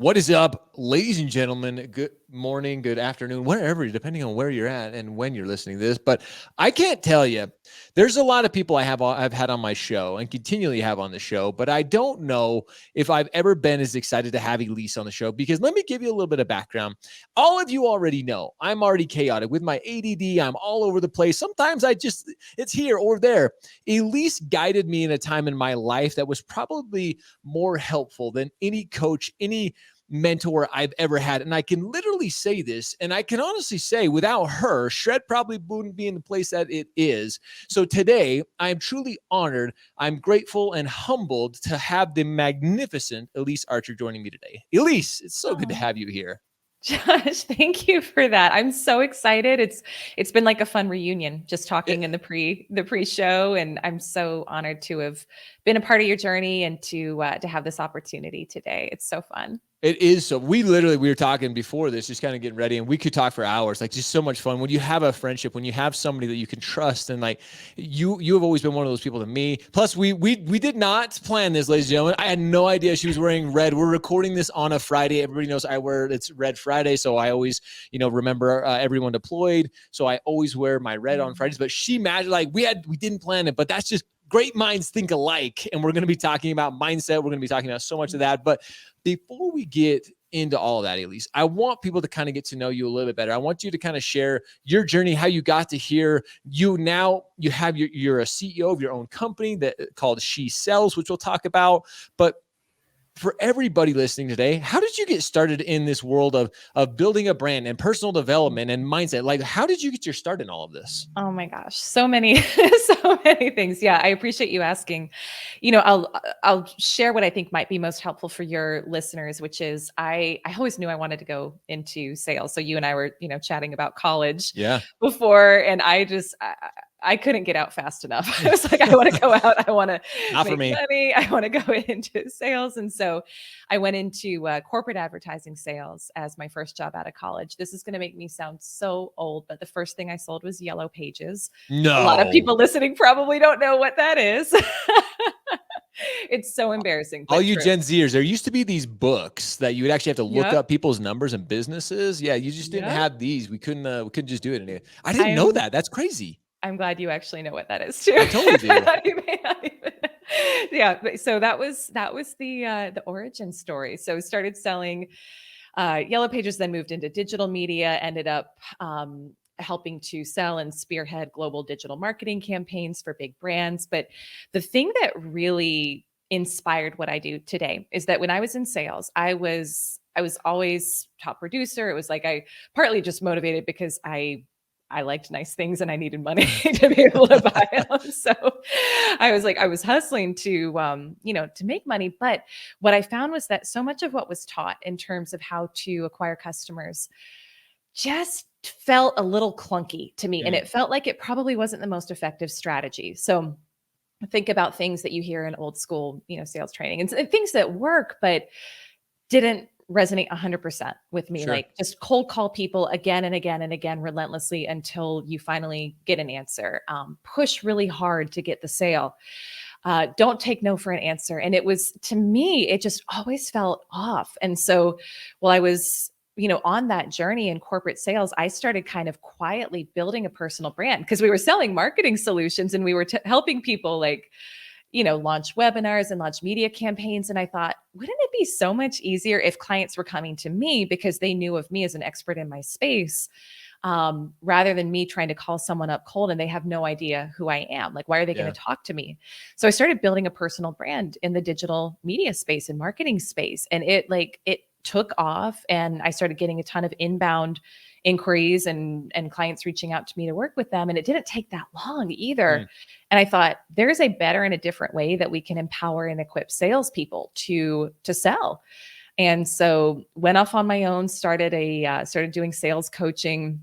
What is up, ladies and gentlemen? Good morning, good afternoon, wherever, depending on where you're at and when you're listening to this. But I can't tell you, there's a lot of people I've had on my show and continually have on the show, but I don't know if I've ever been as excited to have Elyse on the show, because let me give you a little bit of background. All of you already know I'm already chaotic with my ADD. I'm all over the place. Sometimes it's here or there. Elyse guided me in a time in my life that was probably more helpful than any coach, any mentor I've ever had. And I can literally say this, and I can honestly say without her, Shred probably wouldn't be in the place that it is. So today, I am truly honored. I'm grateful and humbled to have the magnificent Elyse Archer joining me today. Elyse, it's so good to have you here. Josh, thank you for that. I'm so excited. It's been like a fun reunion, just talking in the pre-show, and I'm so honored to have been a part of your journey and to have this opportunity today. It's so fun. It is. So we were talking before this, just kind of getting ready, and we could talk for hours. Like, just so much fun when you have a friendship, when you have somebody that you can trust. And like you have always been one of those people to me. Plus we did not plan this, ladies and gentlemen. I had no idea she was wearing red. We're recording this on a Friday. Everybody knows it's Red Friday. So I always, remember everyone deployed. So I always wear my red on Fridays, but she matched, like we didn't plan it, but that's just great minds think alike. And we're going to be talking about mindset. We're going to be talking about so much of that. But before we get into all of that, Elyse, I want people to kind of get to know you a little bit better. I want you to kind of share your journey, how you got to here. You're a CEO of your own company that called She Sells, which we'll talk about. But for everybody listening today, how did you get started in this world of building a brand and personal development and mindset? Like, how did you get your start in all of this? Oh my gosh, so many, so many things. Yeah, I appreciate you asking. I'll share what I think might be most helpful for your listeners, which is I always knew I wanted to go into sales. So you and I were, chatting about college before, and I couldn't get out fast enough. I was like, I want to go out. I want to make money. I want to go into sales. And so I went into corporate advertising sales as my first job out of college. This is going to make me sound so old, but the first thing I sold was Yellow Pages. No. A lot of people listening probably don't know what that is. It's so embarrassing. All you Gen Zers, there used to be these books that you would actually have to look up people's numbers and businesses. Yeah, you just didn't have these. We couldn't just do it anymore. I didn't know that. That's crazy. I'm glad you actually know what that is too. I totally do. Yeah. So that was the origin story. So started selling Yellow Pages, then moved into digital media, ended up helping to sell and spearhead global digital marketing campaigns for big brands. But the thing that really inspired what I do today is that when I was in sales, I was always top producer. It was like I partly just motivated because I liked nice things and I needed money to be able to buy them. So I was hustling to make money. But what I found was that so much of what was taught in terms of how to acquire customers just felt a little clunky to me. And it felt like it probably wasn't the most effective strategy. So think about things that you hear in old school, sales training and things that work, but didn't resonate 100% with me. Sure. Like just cold call people again and again and again relentlessly until you finally get an answer. Push really hard to get the sale. Don't take no for an answer. And it was, to me, it just always felt off. And so while I was, on that journey in corporate sales, I started kind of quietly building a personal brand because we were selling marketing solutions and we were helping people launch webinars and launch media campaigns. And I thought, wouldn't it be so much easier if clients were coming to me because they knew of me as an expert in my space, rather than me trying to call someone up cold and they have no idea who I am? Like, why are they going to talk to me? So I started building a personal brand in the digital media space and marketing space. And it took off, and I started getting a ton of inbound inquiries and clients reaching out to me to work with them. And it didn't take that long either. And I thought, there's a better and a different way that we can empower and equip salespeople to sell. And so went off on my own, started doing sales coaching.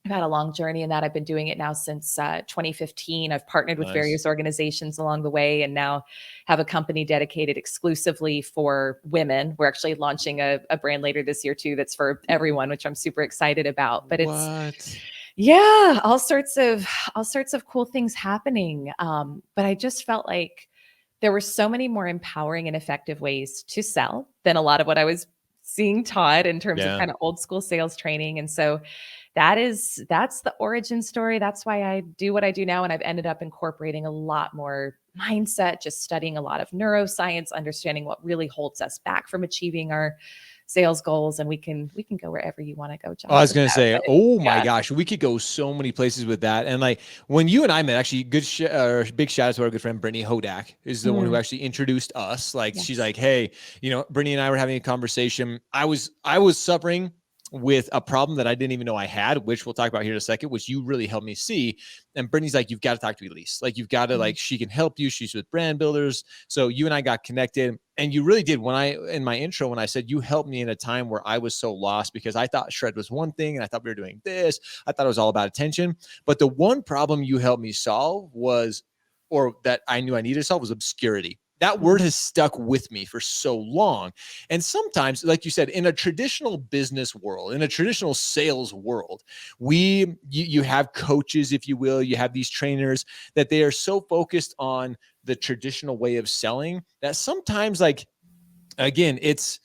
I've had a long journey in that. I've been doing it now since 2015. I've partnered with various organizations along the way, and now have a company dedicated exclusively for women. We're actually launching a brand later this year too, that's for everyone, which I'm super excited about. But all sorts of cool things happening. But I just felt like there were so many more empowering and effective ways to sell than a lot of what I was seeing taught in terms of Yeah. kind of old school sales training. And so that's the origin story. That's why I do what I do now. And I've ended up incorporating a lot more mindset, just studying a lot of neuroscience, understanding what really holds us back from achieving our sales goals. And we can go wherever you want to go, Oh, I Josh, was with gonna that. say, But oh my yeah. gosh, we could go so many places with that. And like when you and I met, actually, big shout out to our good friend Brittany Hodak is the one who Mm, actually introduced us. Like she's yes. like, hey, Brittany and I were having a conversation. I was suffering with a problem that I didn't even know I had, which we'll talk about here in a second, which you really helped me see. And Brittany's like, you've got to talk to Elyse. Like you've got to Mm, she can help you. She's with brand builders. So you and I got connected. And you really did. In my intro, when I said you helped me in a time where I was so lost because I thought shred was one thing and I thought we were doing this. I thought it was all about attention. But the one problem you helped me solve or that I knew I needed to solve, was obscurity. That word mm, has stuck with me for so long. And sometimes, like you said, in a traditional business world, in a traditional sales world, you have coaches, if you will, you have these trainers that they are so focused on the traditional way of selling that sometimes, like, again, it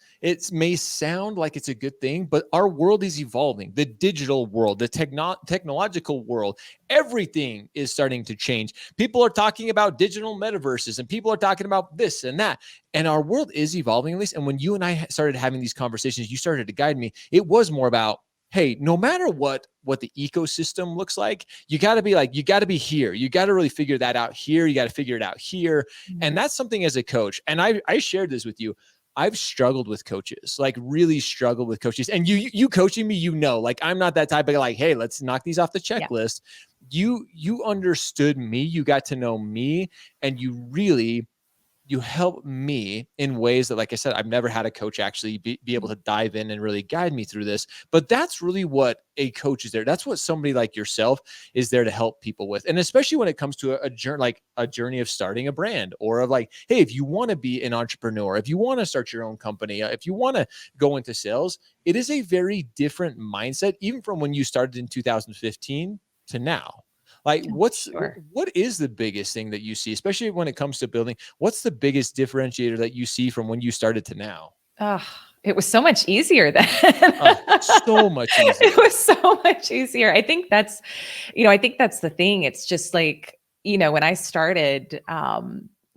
may sound like it's a good thing, but our world is evolving. The digital world, the technological world, everything is starting to change. People are talking about digital metaverses and people are talking about this and that. And our world is evolving, at least. And when you and I started having these conversations, you started to guide me. It was more about, hey, no matter what the ecosystem looks like, you got to be here. You got to really figure that out here. You got to figure it out here. And mm. that's something as a coach. And I shared this with you. I've struggled with coaches, like really struggled with coaches. And you coaching me, like I'm not that type of like, hey, let's knock these off the Yeah. checklist. You understood me, you got to know me, and you help me in ways that, like I said, I've never had a coach actually be able to dive in and really guide me through this. But that's really what a coach is there. That's what somebody like yourself is there to help people with. And especially when it comes to a journey of starting a brand, or of like, hey, if you want to be an entrepreneur, if you want to start your own company, if you want to go into sales, it is a very different mindset, even from when you started in 2015 to now. Like Sure. what is the biggest thing that you see, especially when it comes to building? What's the biggest differentiator that you see from when you started to now? Oh, it was so much easier then. Oh, so much It easier. was so much easier. I think that's the thing. It's just like, when I started,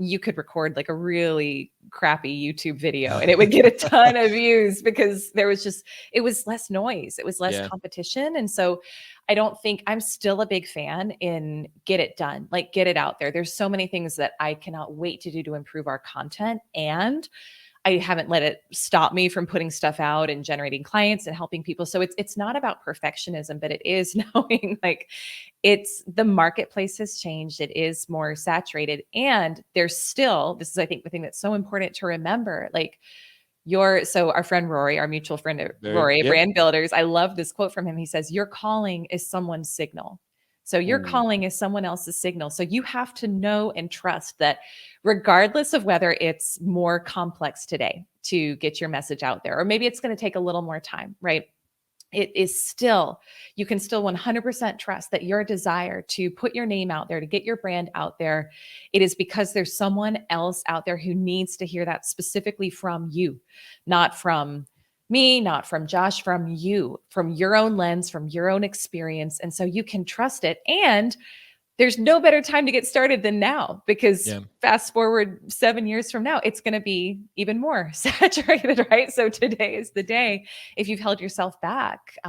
you could record like a really crappy YouTube video and it would get a ton of views because it was less noise, it was less Yeah. competition. And so I don't think I'm still a big fan in get it done, like get it out there. There's so many things that I cannot wait to do to improve our content. And I haven't let it stop me from putting stuff out and generating clients and helping people. So it's not about perfectionism, but it is knowing like it's the marketplace has changed. It is more saturated. And there's still, this is I think the thing that's so important to remember, like so our friend Rory, our mutual friend Rory, Yep. Brand Builders, I love this quote from him. He says, your calling is someone's signal. So your Ooh. calling is someone else's signal. So you have to know and trust that regardless of whether it's more complex today to get your message out there, or maybe it's going to take a little more time, right? It is still, you can still 100% trust that your desire to put your name out there, to get your brand out there, it is because there's someone else out there who needs to hear that specifically from you, not from me, not from Josh, from you, from your own lens, from your own experience. And so you can trust it. And there's no better time to get started than now, because Yeah. fast forward 7 years from now, it's going to be even more saturated, right? So today is the day. If you've held yourself back,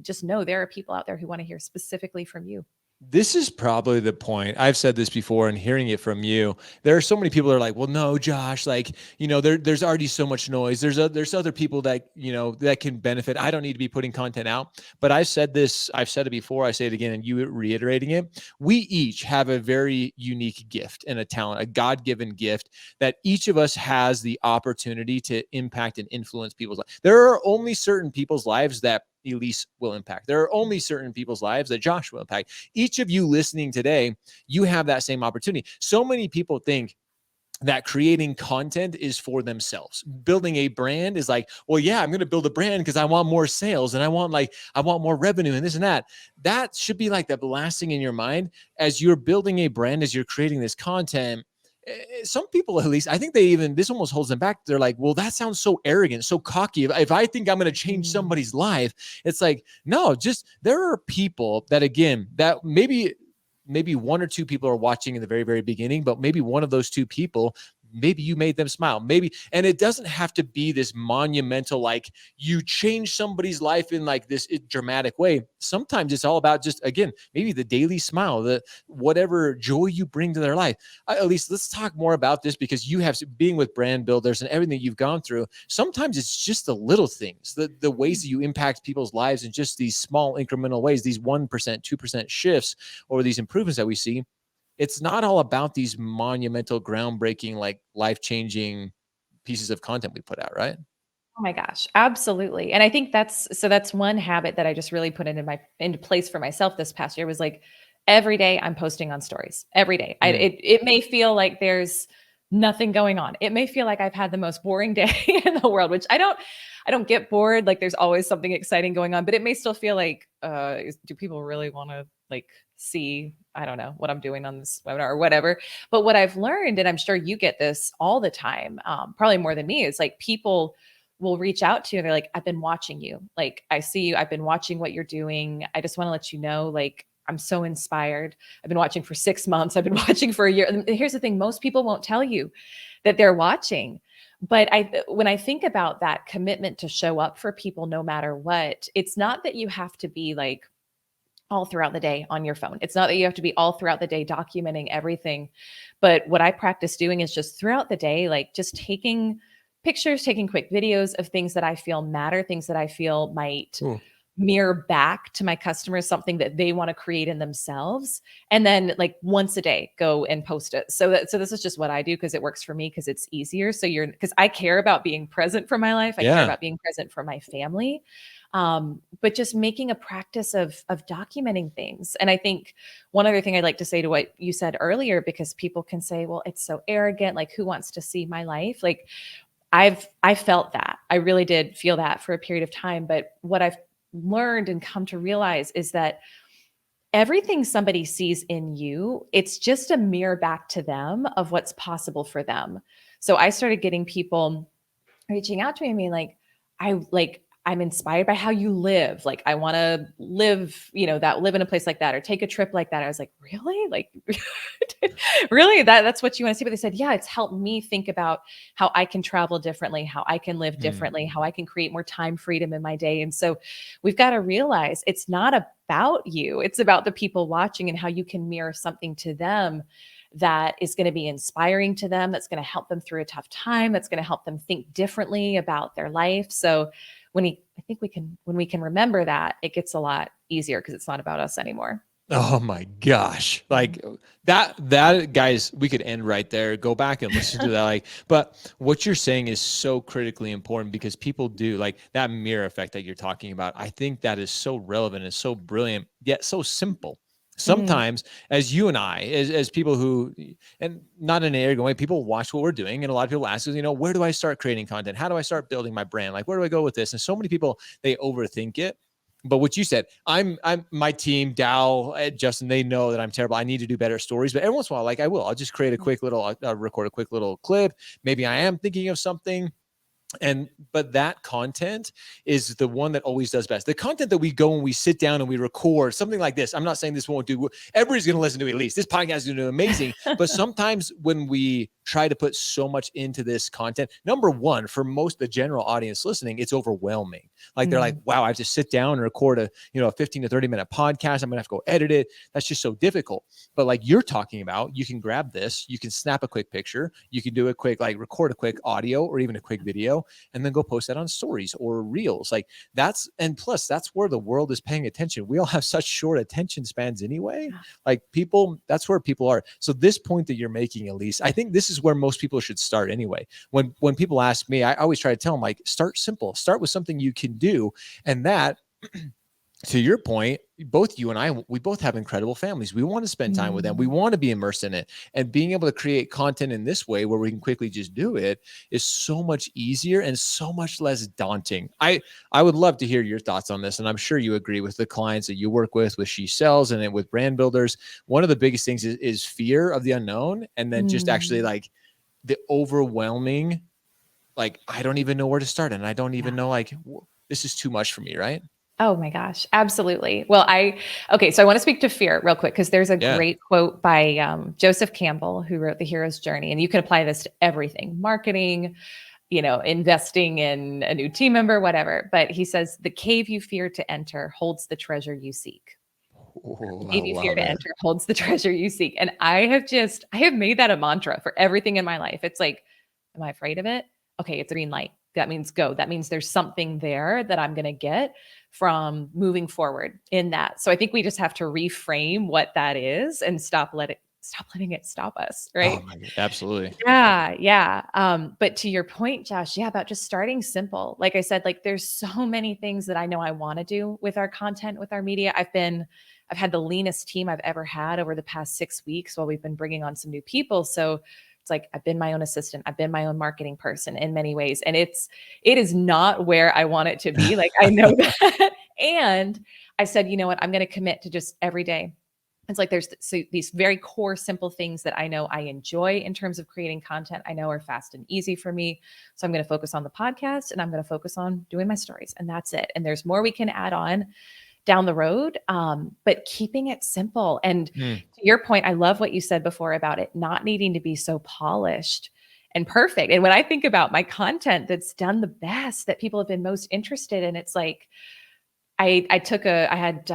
just know there are people out there who want to hear specifically from you. This is probably the point. I've said this before, and hearing it from you, there are so many people that are like, well, no, Josh, like, there's already so much noise. There's other people that, that can benefit. I don't need to be putting content out. But I've said it before, I say it again, and you reiterating it. We each have a very unique gift and a talent, a God-given gift that each of us has the opportunity to impact and influence people's lives. There are only certain people's lives that Elyse will impact. There are only certain people's lives that Josh will impact. Each of you listening today, you have that same opportunity. So many people think that creating content is for themselves. Building a brand is like, well, yeah, I'm going to build a brand because I want more sales and I want more revenue and this and that. That should be like the last thing in your mind as you're building a brand, as you're creating this content. some people, at least, I think they even, this almost holds them back. They're like, well, that sounds so arrogant, so cocky. If I think I'm going to change somebody's life, it's like, no, just there are people that, again, that maybe one or two people are watching in the very, very beginning, but maybe one of those two people, maybe you made them smile, maybe. And it doesn't have to be this monumental, like you change somebody's life in like this dramatic way. Sometimes it's all about just, again, maybe the daily smile, the whatever joy you bring to their life. At least let's talk more about this, because you have, being with brand builders and everything you've gone through, sometimes it's just the little things, the ways that you impact people's lives in just these small incremental ways, these 1%, 2% shifts, or these improvements that we see. It's not all about these monumental, groundbreaking, like life-changing pieces of content we put out, right? Oh my gosh, absolutely. And I think that's one habit that I just really put into place for myself this past year, was like every day I'm posting on stories every day. It may feel like there's nothing going on. It may feel like I've had the most boring day in the world, which I don't get bored. Like there's always something exciting going on, but it may still feel like, do people really want to like see, I don't know, what I'm doing on this webinar or whatever. But what I've learned, and I'm sure you get this all the time, probably more than me, is like people will reach out to you and they're like, I've been watching you. Like, I see you. I've been watching what you're doing. I just want to let you know, like, I'm so inspired. I've been watching for 6 months. I've been watching for a year. And here's the thing. Most people won't tell you that they're watching. But when I think about that commitment to show up for people, no matter what, it's not that you have to be like all throughout the day on your phone. It's not that you have to be all throughout the day documenting everything. But what I practice doing is just throughout the day, like just taking pictures, taking quick videos of things that I feel matter, things that I feel might mirror back to my customers, something that they want to create in themselves. And then like once a day, go and post it. So this is just what I do, because it works for me, because it's easier. So because I care about being present for my life. I care about being present for my family. But just making a practice of documenting things. And I think one other thing I'd like to say to what you said earlier, because people can say, well, it's so arrogant. Like, who wants to see my life? Like, I felt that. I really did feel that for a period of time. But what I've learned and come to realize is that everything somebody sees in you, it's just a mirror back to them of what's possible for them. So I started getting people reaching out to me and being like, I'm inspired by how you live. Like, I want to live in a place like that, or take a trip like that. I was like, really? Like, really? That's what you want to see? But they said, yeah, it's helped me think about how I can travel differently, how I can live differently, how I can create more time freedom in my day. And so we've got to realize it's not about you. It's about the people watching and how you can mirror something to them that is going to be inspiring to them, that's going to help them through a tough time, that's going to help them think differently about their life. So when we can remember that, it gets a lot easier, because it's not about us anymore. Oh my gosh. Like that guys, we could end right there. Go back and listen to that. Like, but what you're saying is so critically important, because people do like that mirror effect that you're talking about. I think that is so relevant and so brilliant, yet so simple. Sometimes as you and I, as people who, and not in an arrogant way, people watch what we're doing. And a lot of people ask us, where do I start creating content? How do I start building my brand? Like, where do I go with this? And so many people, they overthink it. But what you said, I'm my team, Dow, Justin, they know that I'm terrible. I need to do better stories. But every once in a while, like I'll just create a quick little, record a quick little clip. Maybe I am thinking of something. But that content is the one that always does best. The content that we go and we sit down and we record something like this. I'm not saying this won't do. Everybody's going to listen to it. At least this podcast is going to do amazing. But sometimes when we try to put so much into this content, number one, for most of the general audience listening, it's overwhelming. Like they're like, wow, I have to sit down and record a 15 to 30 minute podcast. I'm gonna have to go edit it. That's just so difficult. But like you're talking about, you can grab this, you can snap a quick picture, you can do a quick, like record a quick audio or even a quick video, and then go post that on stories or reels. Like and plus that's where the world is paying attention. We all have such short attention spans anyway. Like people, that's where people are. So this point that you're making, Elyse, I think this is where most people should start anyway. When people ask me, I always try to tell them, like, start simple, start with something you can do. And that to your point, both you and I, we both have incredible families. We want to spend time with them. We want to be immersed in it. And being able to create content in this way where we can quickly just do it is so much easier and so much less daunting. I would love to hear your thoughts on this. And I'm sure you agree with the clients that you work with She Sells and then with brand builders. One of the biggest things is fear of the unknown. And then just actually like the overwhelming, like, I don't even know where to start. And I don't even know, like, this is too much for me, right? Oh my gosh, absolutely. Well, okay, so I want to speak to fear real quick because there's a great quote by Joseph Campbell, who wrote The Hero's Journey, and you can apply this to everything, marketing, investing in a new team member, whatever. But he says, the cave you fear to enter holds the treasure you seek. The cave you fear to enter holds the treasure you seek. And I have made that a mantra for everything in my life. It's like, am I afraid of it? Okay, it's a green light. That means go. That means there's something there that I'm going to get from moving forward in that. So I think we just have to reframe what that is and stop letting it stop us. Right. Oh my God, absolutely. Yeah. Yeah. But to your point, Josh, about just starting simple. Like I said, like there's so many things that I know I want to do with our content, with our media. I've had the leanest team I've ever had over the past 6 weeks while we've been bringing on some new people. So it's like, I've been my own assistant. I've been my own marketing person in many ways. And it is not where I want it to be. Like, I know that. And I said, you know what, I'm going to commit to just every day. It's like, there's these very core, simple things that I know I enjoy in terms of creating content. I know are fast and easy for me. So I'm going to focus on the podcast and I'm going to focus on doing my stories, and that's it. And there's more we can add on down the road, but keeping it simple. And to your point, I love what you said before about it not needing to be so polished and perfect. And when I think about my content that's done the best, that people have been most interested in, it's like, I had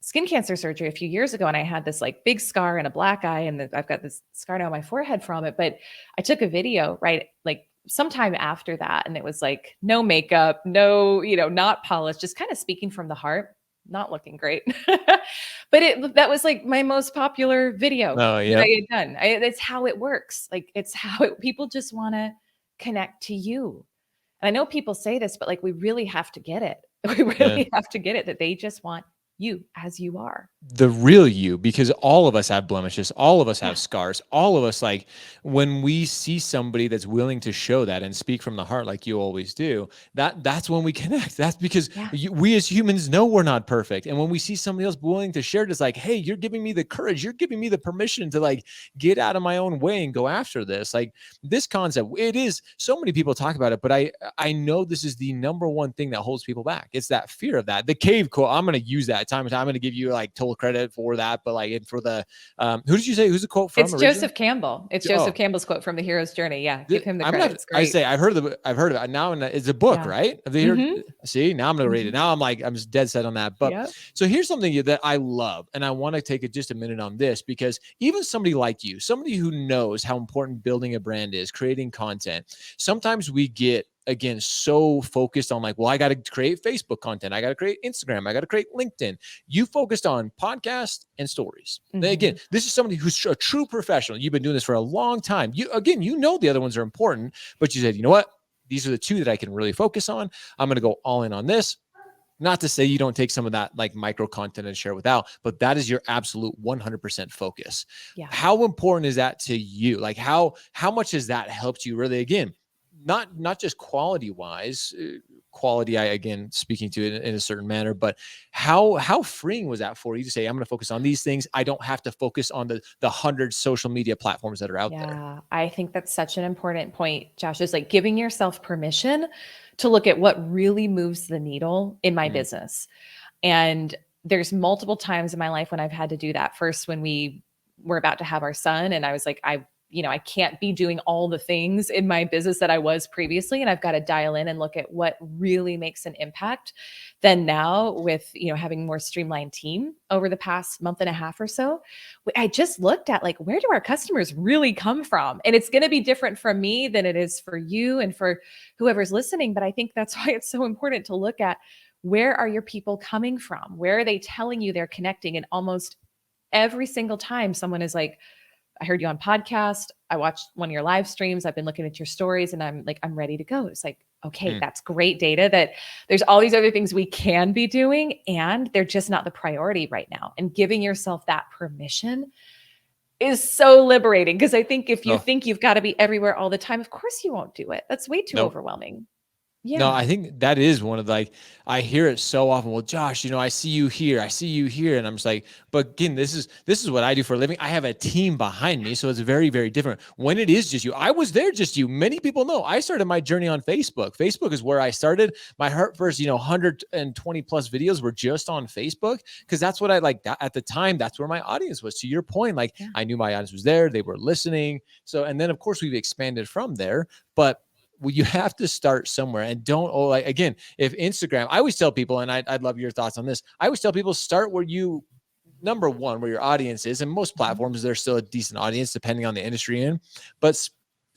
skin cancer surgery a few years ago, and I had this like big scar and a black eye, and I've got this scar now on my forehead from it. But I took a video, right, like sometime after that, and it was like no makeup, no, not polished, just kind of speaking from the heart, not looking great. But that was like my most popular video that I had done. It's how it works. Like, it's how people just want to connect to you. And I know people say this, but like, we really have to get it. We really have to get it, that they just want you as you are. The real you, because all of us have blemishes. All of us have scars. All of us, like, when we see somebody that's willing to show that and speak from the heart, like you always do, that's when we connect. That's because we as humans know we're not perfect. And when we see somebody else willing to share it, it's like, hey, you're giving me the courage. You're giving me the permission to like get out of my own way and go after this. Like, this concept, it is, so many people talk about it, but I know this is the number one thing that holds people back. It's that fear of that. The cave quote, I'm going to use that time and time. I'm going to give you like total credit for that, but like for the who did you say, who's the quote from? It's originally Joseph Campbell. It's Joseph Campbell's quote from The Hero's Journey. Yeah, give him the credit. It's great. I say I've heard of it now, and it's a book, right? Of the Hero. See, now I'm gonna read it. Now I'm just dead set on that. But so here's something that I love, and I want to take just a minute on this, because even somebody like you, somebody who knows how important building a brand is, creating content, sometimes we get, again, so focused on like, well, I got to create Facebook content. I got to create Instagram. I got to create LinkedIn. You focused on podcast and stories. Again, this is somebody who's a true professional. You've been doing this for a long time. You know the other ones are important, but you said, you know what? These are the two that I can really focus on. I'm going to go all in on this. Not to say you don't take some of that like micro content and share without, but that is your absolute 100% focus. How important is that to you? Like, how much has that helped you really, again, not just quality wise, quality, I, again, speaking to it in a certain manner, but how freeing was that for you to say, I'm going to focus on these things. I don't have to focus on the 100 social media platforms that are out there. Yeah, I think that's such an important point, Josh, is like giving yourself permission to look at what really moves the needle in my business. And there's multiple times in my life when I've had to do that. First, when we were about to have our son, and I was like, I can't be doing all the things in my business that I was previously. And I've got to dial in and look at what really makes an impact. Then now with, having more streamlined team over the past month and a half or so, I just looked at like, where do our customers really come from? And it's going to be different for me than it is for you and for whoever's listening. But I think that's why it's so important to look at, where are your people coming from? Where are they telling you they're connecting? And almost every single time someone is like, I heard you on podcast. I watched one of your live streams. I've been looking at your stories and I'm like, I'm ready to go. It's like, okay, that's great data that there's all these other things we can be doing and they're just not the priority right now. And giving yourself that permission is so liberating. Because I think if you think you've got to be everywhere all the time, of course you won't do it. That's way too overwhelming. Yeah. No, I think that is one of the, like, I hear it so often. Well, Josh, you know, I see you here. I see you here. And I'm just like, but again, this is what I do for a living. I have a team behind me. So it's very, very different when it is just you. I was there just you. Many people know I started my journey on Facebook. Facebook is where I started. My first, 120 plus videos were just on Facebook because that's what I like at the time. That's where my audience was. To your point, like I knew my audience was there. They were listening. So, and then of course we've expanded from there, but you have to start somewhere and don't, like, again, if Instagram, I always tell people, and I'd love your thoughts on this. I always tell people start where number one, where your audience is. And most platforms, there's still a decent audience depending on the industry in, but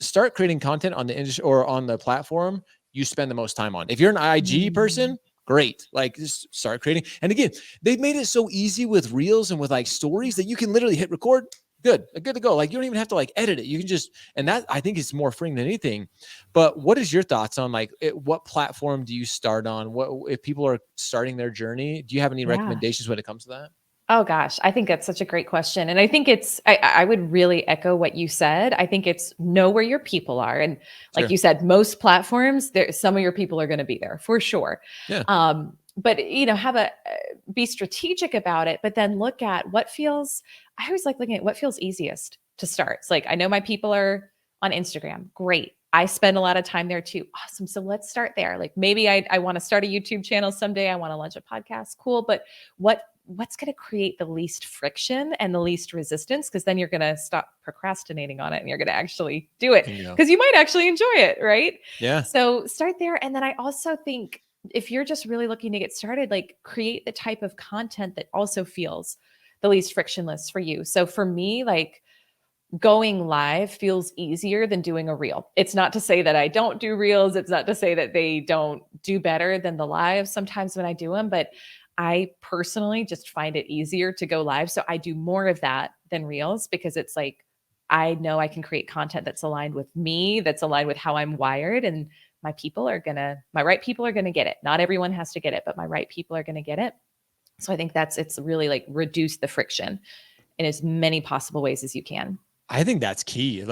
start creating content on the industry or on the platform you spend the most time on. If you're an IG person, great. Like just start creating. And again, they've made it so easy with reels and with like stories that you can literally hit record. Good to go. Like you don't even have to like edit it. You can just, and that I think is more freeing than anything. But what is your thoughts on like what platform do you start on? What if people are starting their journey? Do you have any recommendations when it comes to that? Oh gosh, I think that's such a great question. And I think I would really echo what you said. I think it's know where your people are. And like you said, most platforms, some of your people are going to be there for sure. Yeah. But be strategic about it, but then look at I always like looking at what feels easiest to start. It's like, I know my people are on Instagram. Great. I spend a lot of time there too. Awesome. So let's start there. Like maybe I want to start a YouTube channel someday. I want to launch a podcast. Cool. But what's going to create the least friction and the least resistance? Because then you're going to stop procrastinating on it and you're going to actually do it because you might actually enjoy it. Right. Yeah. So start there. And then I also think if you're just really looking to get started, like create the type of content that also feels the least frictionless for you. So for me, like going live feels easier than doing a reel. It's not to say that I don't do reels. It's not to say that they don't do better than the live sometimes when I do them, but I personally just find it easier to go live. So I do more of that than reels because it's like, I know I can create content that's aligned with me, that's aligned with how I'm wired. And my right people are going to get it. Not everyone has to get it, but my right people are going to get it. So I think it's really like reduce the friction in as many possible ways as you can. I think that's key.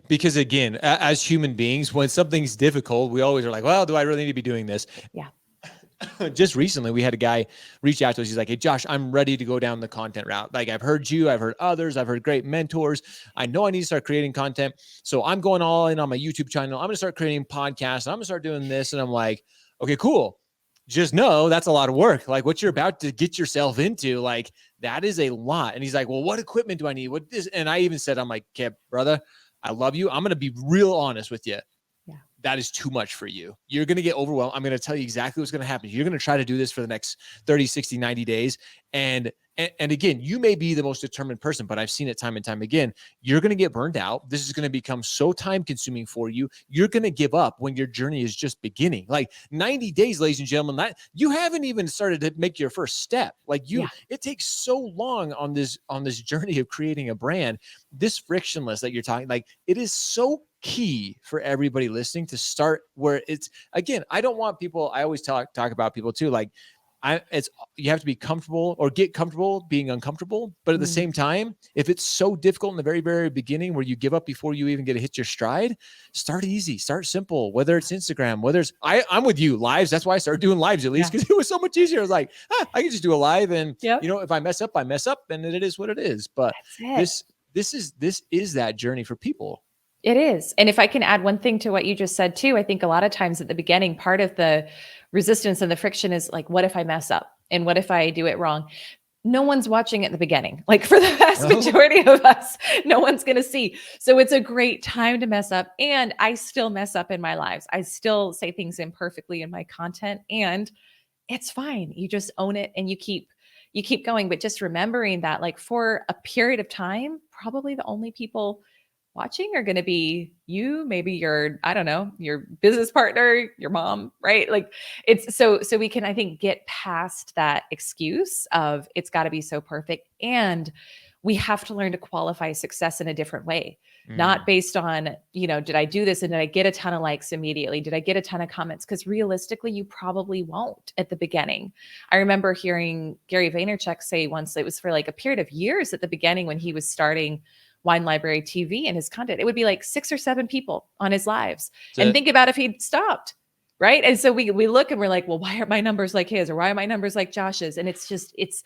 Because again, as human beings, when something's difficult, we always are like, well, do I really need to be doing this? Yeah. Just recently, we had a guy reach out to us. He's like, hey, Josh, I'm ready to go down the content route. Like I've heard you, I've heard others, I've heard great mentors. I know I need to start creating content. So I'm going all in on my YouTube channel. I'm going to start creating podcasts. I'm going to start doing this. And I'm like, okay, cool. Just know that's a lot of work. Like what you're about to get yourself into, like that is a lot. And he's like, well, what equipment do I need? What this? And I even said, I'm like, okay, brother, I love you. I'm going to be real honest with you. That is too much for you. You're going to get overwhelmed. I'm going to tell you exactly what's going to happen. You're going to try to do this for the next 30, 60, 90 days. And again, you may be the most determined person, but I've seen it time and time again. You're going to get burned out. This is going to become so time consuming for you. You're going to give up when your journey is just beginning. Like 90 days, ladies and gentlemen, you haven't even started to make your first step. It takes so long on this journey of creating a brand, this frictionless that you're talking, like it is so key for everybody listening to start where it's, again, I don't want people, I always talk about people too. Like you have to be comfortable or get comfortable being uncomfortable. But at the same time, if it's so difficult in the very, very beginning where you give up before you even get to hit your stride, start easy, start simple, whether it's Instagram, whether it's, I'm with you, lives. That's why I started doing lives, at least because it was so much easier. I was like, I can just do a live and if I mess up, I mess up and it is what it is. But this is that journey for people. It is. And if I can add one thing to what you just said too, I think a lot of times at the beginning, part of the resistance and the friction is like, what if I mess up? And what if I do it wrong? No one's watching at the beginning. Like for the vast majority of us, no one's going to see. So it's a great time to mess up. And I still mess up in my lives. I still say things imperfectly in my content and it's fine. You just own it and you keep going. But just remembering that like for a period of time, probably the only people watching are going to be you, maybe your, I don't know, your business partner, your mom, right? Like it's so we can, I think, get past that excuse of it's got to be so perfect. And we have to learn to qualify success in a different way, not based on, did I do this and did I get a ton of likes immediately? Did I get a ton of comments? Because realistically, you probably won't at the beginning. I remember hearing Gary Vaynerchuk say once, it was for like a period of years at the beginning when he was starting Wine Library TV and his content, it would be like 6 or 7 people on his lives. And think about if he'd stopped. Right. And so we look and we're like, well, why aren't my numbers like his, or why are my numbers like Josh's? And it's just, it's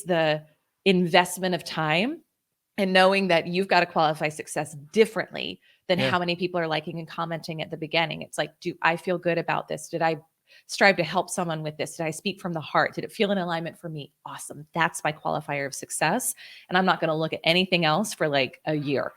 the investment of time and knowing that you've got to qualify success differently than how many people are liking and commenting at the beginning. It's like, do I feel good about this? Did I strive to help someone with this? Did I speak from the heart? Did it feel in alignment for me? Awesome. That's my qualifier of success. And I'm not going to look at anything else for like a year.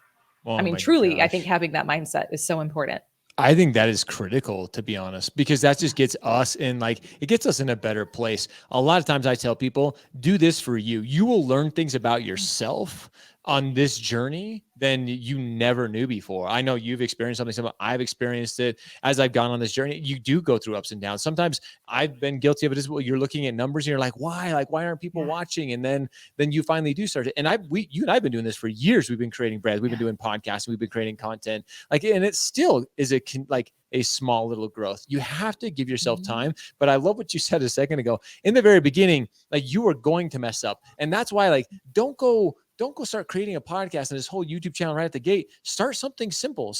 I mean, truly, I think having that mindset is so important. I think that is critical, to be honest, because that just gets us in, like, it gets us in a better place. A lot of times I tell people, do this for you. You will learn things about yourself on this journey than you never knew before. I know you've experienced something, I've experienced it as I've gone on this journey. You do go through ups and downs. Sometimes I've been guilty of it as well. You're looking at numbers and you're like, why? Like, why aren't people watching? And then you finally do start it. And you and I've been doing this for years. We've been creating brands. We've been doing podcasts. We've been creating content. Like, and it still is a small little growth. You have to give yourself time. But I love what you said a second ago. In the very beginning, like, you are going to mess up. And that's why, like, don't go start creating a podcast and this whole YouTube channel right at the gate. Start something simple.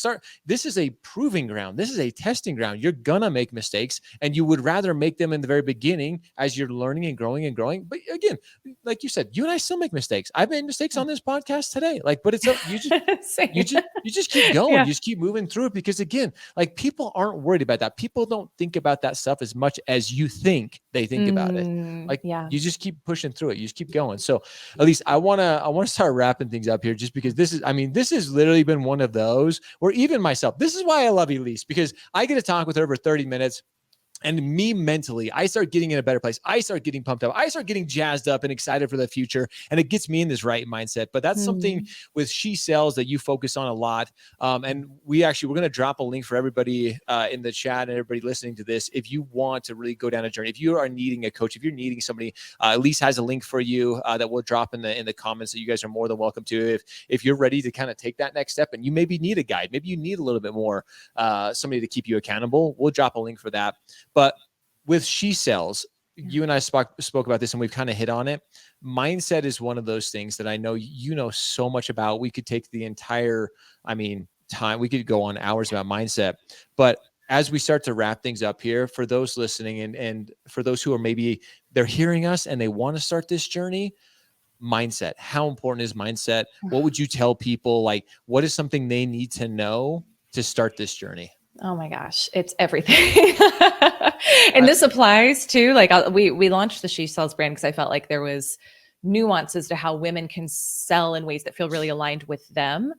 This is a proving ground. This is a testing ground. You're gonna make mistakes, and you would rather make them in the very beginning as you're learning and growing. But again, like you said, you and I still make mistakes. I've made mistakes on this podcast today. Like, but you just keep going. You just keep moving through it, because again, like, people aren't worried about that. People don't think about that stuff as much as you think they think about it. Like, you just keep pushing through it. You just keep going. So Elyse, I want to start wrapping things up here, just because this has literally been one of those where even myself, this is why I love Elyse, because I get to talk with her for 30 minutes. And me mentally, I start getting in a better place. I start getting pumped up. I start getting jazzed up and excited for the future. And it gets me in this right mindset. But that's something with She Sells that you focus on a lot. And we're going to drop a link for everybody in the chat and everybody listening to this. If you want to really go down a journey, if you are needing a coach, if you're needing somebody, Elyse has a link for you that we'll drop in the comments that you guys are more than welcome to. If you're ready to kind of take that next step and you maybe need a guide, maybe you need a little bit more, somebody to keep you accountable, we'll drop a link for that. But with She Sells, you and I spoke about this and we've kind of hit on it. Mindset is one of those things that I know you know so much about. We could take the entire, time. We could go on hours about mindset. But as we start to wrap things up here, for those listening and for those who are maybe they're hearing us and they want to start this journey, mindset. How important is mindset? What would you tell people? Like, what is something they need to know to start this journey? Oh my gosh, it's everything. And this applies to, like, we launched the She Sells brand because I felt like there was nuances to how women can sell in ways that feel really aligned with them.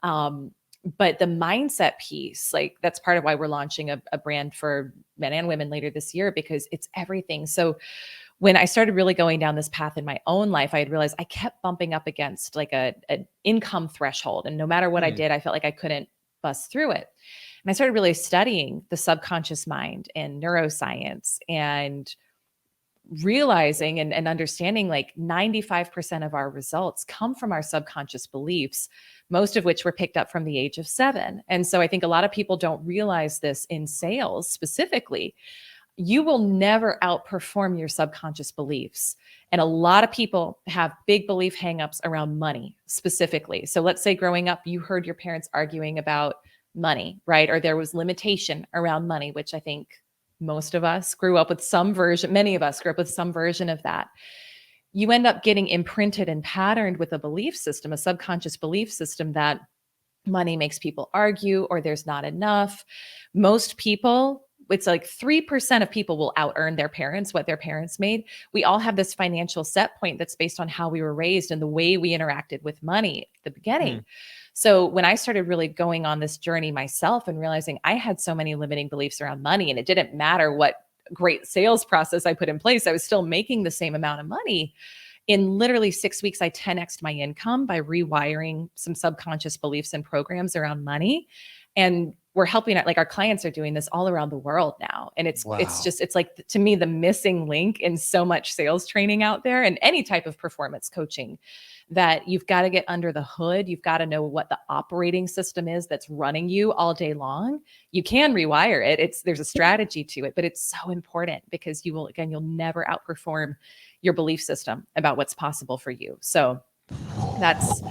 But the mindset piece, like, that's part of why we're launching a brand for men and women later this year, because it's everything. So when I started really going down this path in my own life, I had realized I kept bumping up against like an income threshold. And no matter what I did, I felt like I couldn't bust through it. And I started really studying the subconscious mind and neuroscience, and realizing and understanding like 95% of our results come from our subconscious beliefs, most of which were picked up from the age of 7. And so I think a lot of people don't realize this in sales specifically. You will never outperform your subconscious beliefs. And a lot of people have big belief hangups around money specifically. So let's say growing up, you heard your parents arguing about money, right? Or there was limitation around money, which I think most of us grew up with some version, many of us grew up with some version of that. You end up getting imprinted and patterned with a belief system, a subconscious belief system, that money makes people argue or there's not enough. Most people, it's like 3% of people will out earn their parents, what their parents made. We all have this financial set point that's based on how we were raised and the way we interacted with money at the beginning. So when I started really going on this journey myself and realizing I had so many limiting beliefs around money, and it didn't matter what great sales process I put in place, I was still making the same amount of money. In literally 6 weeks, I 10x'd my income by rewiring some subconscious beliefs and programs around money, and we're helping like our clients are doing this all around the world now. And it's just, it's like, to me, the missing link in so much sales training out there and any type of performance coaching, that you've got to get under the hood. You've got to know what the operating system is that's running you all day long. You can rewire it. There's a strategy to it, but it's so important because you'll never outperform your belief system about what's possible for you. So that's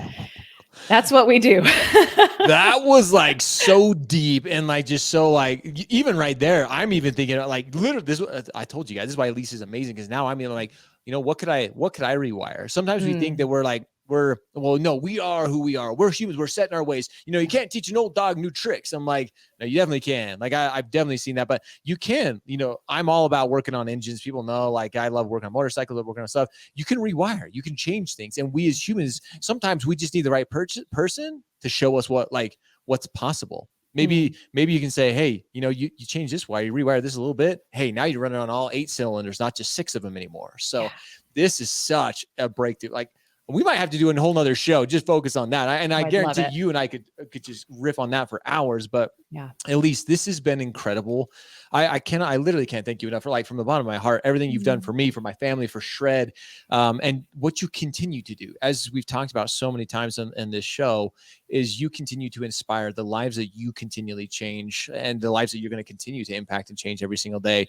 what we do. That was like so deep and like just so like, even right there, I'm even thinking like literally this. I told you guys, this is why Elyse is amazing, because now I'm like, what could I rewire? Sometimes we think that we are who we are. We're humans. We're set in our ways. You can't teach an old dog new tricks. I'm like, no, you definitely can. Like I've definitely seen that, but you can. I'm all about working on engines. People know, like I love working on motorcycles, love working on stuff. You can rewire. You can change things, and we as humans, sometimes we just need the right person to show us what's possible. Maybe you can say, hey, you change this wire, you rewire this a little bit. Hey, now you're running on all 8 cylinders, not just 6 of them anymore. So this is such a breakthrough. Like we might have to do a whole nother show, just focus on that. I guarantee you and I could just riff on that for hours, but Elyse, this has been incredible. I literally can't thank you enough for from the bottom of my heart, everything you've done for me, for my family, for Shred, and what you continue to do. As we've talked about so many times in this show, is you continue to inspire the lives that you continually change and the lives that you're going to continue to impact and change every single day.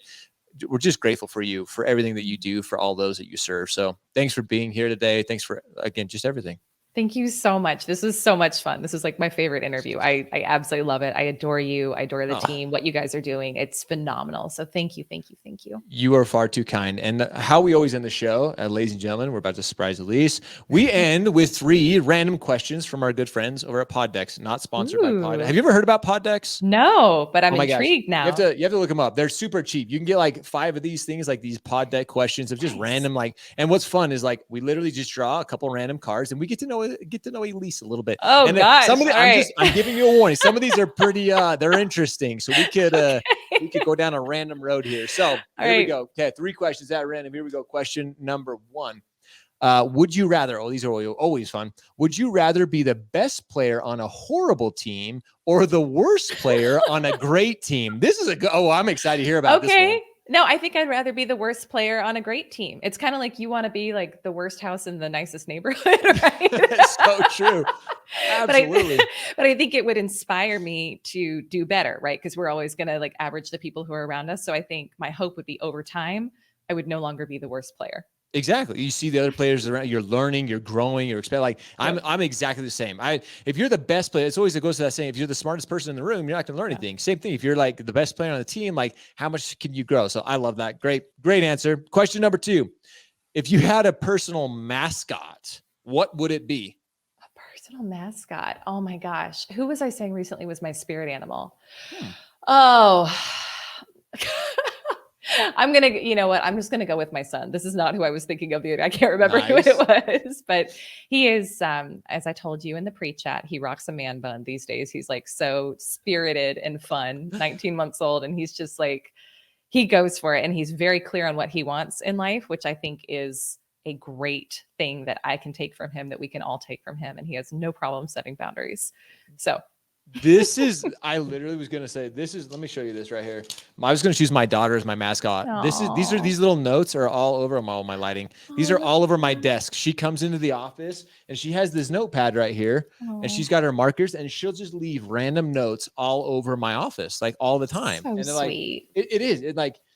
We're just grateful for you, for everything that you do, for all those that you serve. So thanks for being here today. Thanks for, again, just everything. Thank you so much. This was so much fun. This is like my favorite interview. I absolutely love it. I adore you. I adore the team, what you guys are doing. It's phenomenal. So thank you. Thank you. Thank you. You are far too kind. And how we always end the show, ladies and gentlemen, we're about to surprise Elyse. We end with 3 random questions from our good friends over at Poddex, not sponsored by Poddex. Have you ever heard about Poddex? No, but I'm intrigued now. You have to look them up. They're super cheap. You can get 5 of these things, like these Poddex questions of just random, and what's fun is we literally just draw a couple random cards and we get to know Elyse a little bit. Oh, gosh. Some of I'm giving you a warning. Some of these are pretty, they're interesting. So we could go down a random road here. So here we go. Okay. 3 questions at random. Here we go. Question number 1. Would you rather, these are always fun. Would you rather be the best player on a horrible team or the worst player on a great team? This is I'm excited to hear about this one. No, I think I'd rather be the worst player on a great team. It's kind of like you want to be like the worst house in the nicest neighborhood, right? That's so true. Absolutely. But I think it would inspire me to do better, right? Because we're always going to average the people who are around us. So I think my hope would be over time, I would no longer be the worst player. Exactly. You see the other players around, you're learning, you're growing, you're expecting. I'm exactly the same. If you're the best player, it goes to that saying, if you're the smartest person in the room, you're not going to learn anything. Same thing. If you're the best player on the team, how much can you grow? So I love that. Great answer. Question number 2. If you had a personal mascot, what would it be? A personal mascot. Oh my gosh. Who was I saying recently was my spirit animal? Oh, I'm just going to go with my son. This is not who I was thinking of. I can't remember who it was, but he is, as I told you in the pre-chat, he rocks a man bun these days. He's so spirited and fun, 19 months old. And he's just he goes for it. And he's very clear on what he wants in life, which I think is a great thing that I can take from him, that we can all take from him. And he has no problem setting boundaries. So I literally was going to say, let me show you this right here. I was going to choose my daughter as my mascot. Aww. These little notes are all over my lighting. These are all over my desk. She comes into the office and she has this notepad right here and she's got her markers and she'll just leave random notes all over my office, all the time. So and sweet. It is.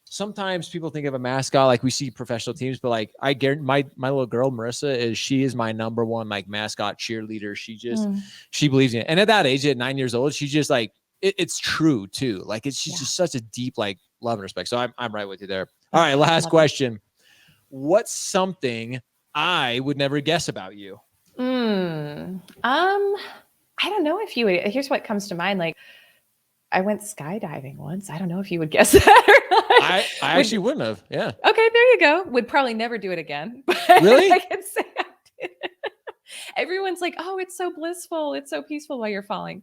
Sometimes people think of a mascot we see professional teams, but I guarantee my little girl Marissa she is my number one mascot cheerleader. She believes in it, and at that age, at 9 years old, she's just it's true too. She's just such a deep love and respect. So I'm right with you there. All right, last question. What's something I would never guess about you? I don't know if you would. Here's what comes to mind. I went skydiving once. I don't know if you would guess that or not. I actually wouldn't have. Yeah. Okay, there you go. Would probably never do it again. But really? I can say I did. Everyone's like, oh, it's so blissful. It's so peaceful while you're falling.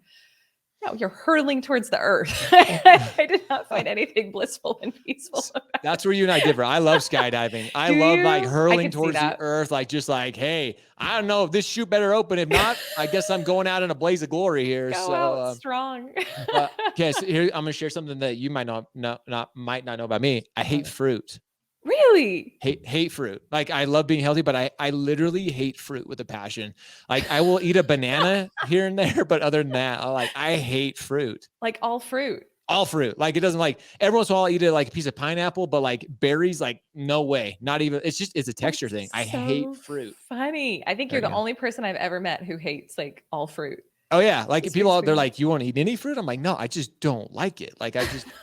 No, you're hurtling towards the earth. I did not find anything blissful and peaceful about it. That's where you and I differ. I love skydiving. I Do love like you? I hurling could see towards the that. earth, like just like, hey, I don't know if this chute better open. If not, I guess I'm going out in a blaze of glory here. Go So, out strong. but okay, so here I'm gonna share something that you might might not know about me. I hate fruit. Really? Hate fruit. Like I love being healthy, but I literally hate fruit with a passion. Like I will eat a banana here and there, but other than that, I hate fruit. Like all fruit. All fruit. Like it doesn't like every once in a while I'll eat it like a piece of pineapple, but like berries, like no way. Not even it's a texture thing. I hate fruit. Funny. I think you're the only person I've ever met who hates like all fruit. Oh yeah, like This people makes out me there laugh. like, you want to eat any fruit? I'm like, no, I just don't like it. Like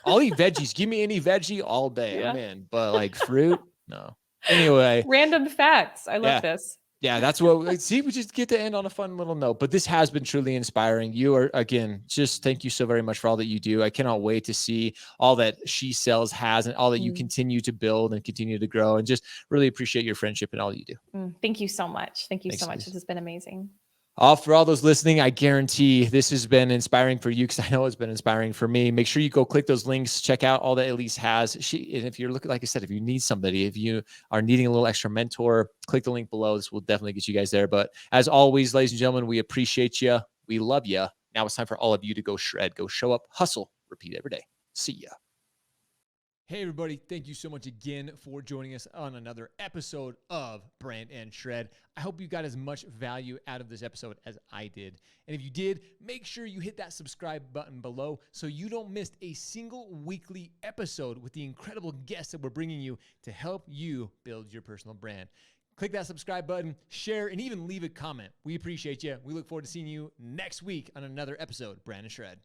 I'll eat veggies. Give me any veggie all day. Yeah. I'm in. But like fruit, no. Anyway, Random facts. I love this. yeah, that's what see. We just get to end on a fun little note. But this has been truly inspiring. You are again, just thank you so very much for all that you do. I cannot wait to see all that She Sells has and all that you continue to build and continue to grow. And just really appreciate your friendship and all that you do. Thank you so much. Thank you Thanks, so much. Elyse. This has been amazing. For all those listening, I guarantee this has been inspiring for you because I know it's been inspiring for me. Make sure you go click those links, check out all that Elyse has. And if you're looking, like I said, if you need somebody, if you are needing a little extra mentor, click the link below. This will definitely get you guys there. But as always, ladies and gentlemen, we appreciate you. We love you. Now it's time for all of you to go shred, go show up, hustle, repeat every day. See ya. Hey, everybody. Thank you so much again for joining us on another episode of Brand+Shred. I hope you got as much value out of this episode as I did. And if you did, make sure you hit that subscribe button below so you don't miss a single weekly episode with the incredible guests that we're bringing you to help you build your personal brand. Click that subscribe button, share, and even leave a comment. We appreciate you. We look forward to seeing you next week on another episode of Brand+Shred.